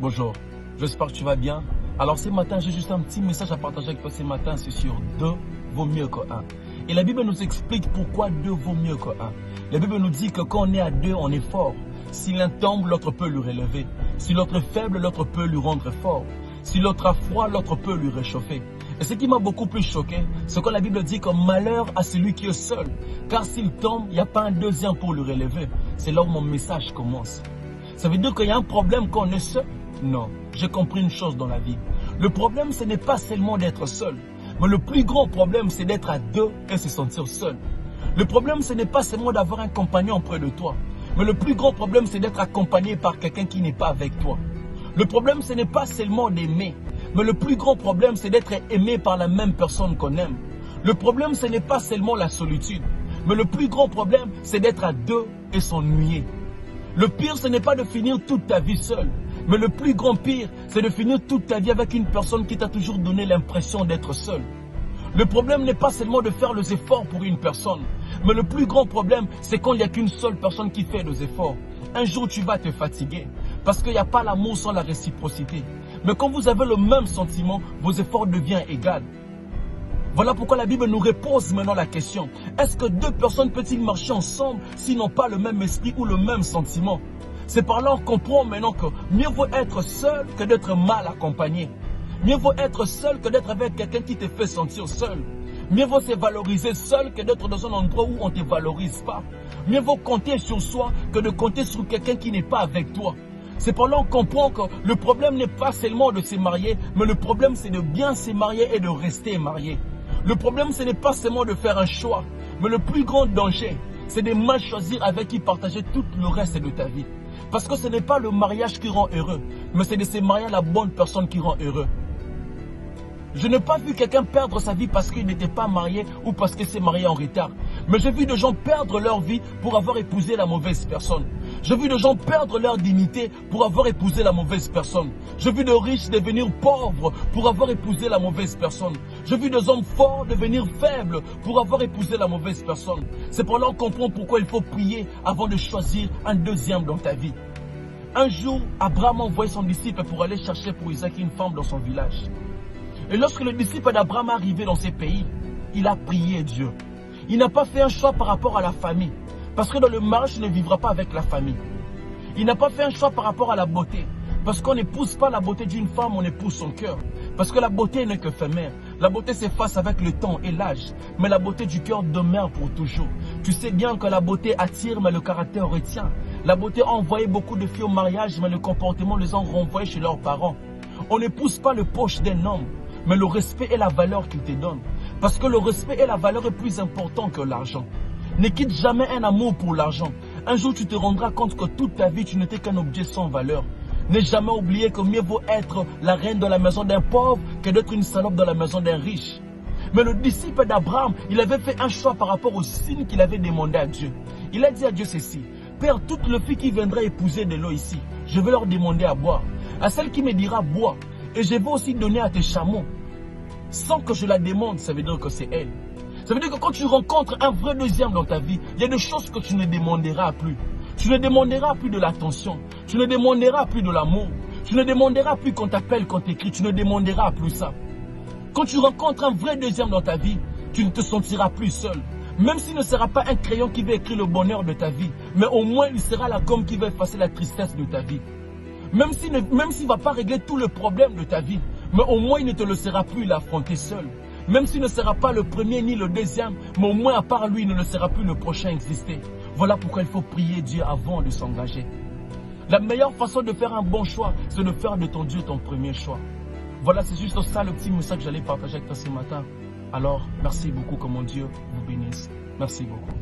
Bonjour, j'espère que tu vas bien. Alors ce matin, j'ai juste un petit message à partager avec toi ce matin, c'est sur 2 vaut mieux que 1. Et la Bible nous explique pourquoi 2 vaut mieux que 1. La Bible nous dit que quand on est à 2, on est fort. Si l'un tombe, l'autre peut le relever. Si l'autre est faible, l'autre peut lui rendre fort. Si l'autre a froid, l'autre peut lui réchauffer. Et ce qui m'a beaucoup plus choqué, c'est que la Bible dit que malheur à celui qui est seul. Car s'il tombe, il n'y a pas un deuxième pour le relever. C'est là où mon message commence. Ça veut dire qu'il y a un problème quand on est seul? Non, j'ai compris une chose dans la vie. Le problème, ce n'est pas seulement d'être seul. Mais le plus grand problème, c'est d'être à 2 et se sentir seul. Le problème, ce n'est pas seulement d'avoir un compagnon près de toi. Mais le plus grand problème, c'est d'être accompagné par quelqu'un qui n'est pas avec toi. Le problème, ce n'est pas seulement d'aimer. Mais le plus grand problème, c'est d'être aimé par la même personne qu'on aime. Le problème, ce n'est pas seulement la solitude. Mais le plus grand problème, c'est d'être à 2 et s'ennuyer. Le pire, ce n'est pas de finir toute ta vie seul. Mais le plus grand pire, c'est de finir toute ta vie avec une personne qui t'a toujours donné l'impression d'être seul. Le problème n'est pas seulement de faire les efforts pour une personne. Mais le plus grand problème, c'est quand il n'y a qu'une seule personne qui fait les efforts. Un jour, tu vas te fatiguer. Parce qu'il n'y a pas l'amour sans la réciprocité. Mais quand vous avez le même sentiment, vos efforts deviennent égaux. Voilà pourquoi la Bible nous repose maintenant la question. Est-ce que 2 personnes peuvent-ils marcher ensemble s'ils n'ont pas le même esprit ou le même sentiment? C'est par là qu'on comprend maintenant que mieux vaut être seul que d'être mal accompagné. Mieux vaut être seul que d'être avec quelqu'un qui te fait sentir seul. Mieux vaut se valoriser seul que d'être dans un endroit où on ne te valorise pas. Mieux vaut compter sur soi que de compter sur quelqu'un qui n'est pas avec toi. C'est par là qu'on comprend que le problème n'est pas seulement de se marier, mais le problème c'est de bien se marier et de rester marié. Le problème ce n'est pas seulement de faire un choix, mais le plus grand danger, c'est de mal choisir avec qui partager tout le reste de ta vie. Parce que ce n'est pas le mariage qui rend heureux, mais c'est de se marier à la bonne personne qui rend heureux. Je n'ai pas vu quelqu'un perdre sa vie parce qu'il n'était pas marié ou parce qu'il s'est marié en retard. Mais j'ai vu des gens perdre leur vie pour avoir épousé la mauvaise personne. J'ai vu des gens perdre leur dignité pour avoir épousé la mauvaise personne. J'ai vu des riches devenir pauvres pour avoir épousé la mauvaise personne. J'ai vu des hommes forts devenir faibles pour avoir épousé la mauvaise personne. C'est pour là qu'on comprend pourquoi il faut prier avant de choisir un deuxième dans ta vie. Un jour, Abraham a envoyé son disciple pour aller chercher pour Isaac une femme dans son village. Et lorsque le disciple d'Abraham est arrivé dans ces pays, il a prié Dieu. Il n'a pas fait un choix par rapport à la famille. Parce que dans le mariage, tu ne vivras pas avec la famille. Il n'a pas fait un choix par rapport à la beauté. Parce qu'on n'épouse pas la beauté d'une femme, on épouse son cœur. Parce que la beauté n'est qu'éphémère. La beauté s'efface avec le temps et l'âge. Mais la beauté du cœur demeure pour toujours. Tu sais bien que la beauté attire, mais le caractère retient. La beauté a envoyé beaucoup de filles au mariage, mais le comportement les a renvoyés chez leurs parents. On n'épouse pas le poche d'un homme, mais le respect et la valeur qu'il te donne. Parce que le respect et la valeur est plus important que l'argent. Ne quitte jamais un amour pour l'argent. Un jour, tu te rendras compte que toute ta vie, tu n'étais qu'un objet sans valeur. N'aie jamais oublié que mieux vaut être la reine dans la maison d'un pauvre que d'être une salope dans la maison d'un riche. Mais le disciple d'Abraham, il avait fait un choix par rapport au signe qu'il avait demandé à Dieu. Il a dit à Dieu ceci: Père, toutes les filles qui viendraient épouser de l'eau ici, je vais leur demander à boire. À celle qui me dira bois, et je vais aussi donner à tes chameaux. Sans que je la demande, ça veut dire que c'est elle. Ça veut dire que quand tu rencontres un vrai deuxième dans ta vie, il y a des choses que tu ne demanderas plus. Tu ne demanderas plus de l'attention. Tu ne demanderas plus de l'amour. Tu ne demanderas plus qu'on t'appelle, qu'on t'écrit. Tu ne demanderas plus ça. Quand tu rencontres un vrai deuxième dans ta vie, tu ne te sentiras plus seul. Même s'il ne sera pas un crayon qui va écrire le bonheur de ta vie, mais au moins il sera la gomme qui va effacer la tristesse de ta vie. Même s'il ne va pas régler tous les problèmes de ta vie, mais au moins il ne te laissera plus l'affronter seul. Même s'il ne sera pas le premier ni le deuxième, mais au moins à part lui, il ne laissera plus le prochain exister. Voilà pourquoi il faut prier Dieu avant de s'engager. La meilleure façon de faire un bon choix, c'est de faire de ton Dieu ton premier choix. Voilà, c'est juste ça le petit message que j'allais partager avec toi ce matin. Alors, merci beaucoup, que mon Dieu vous bénisse. Merci beaucoup.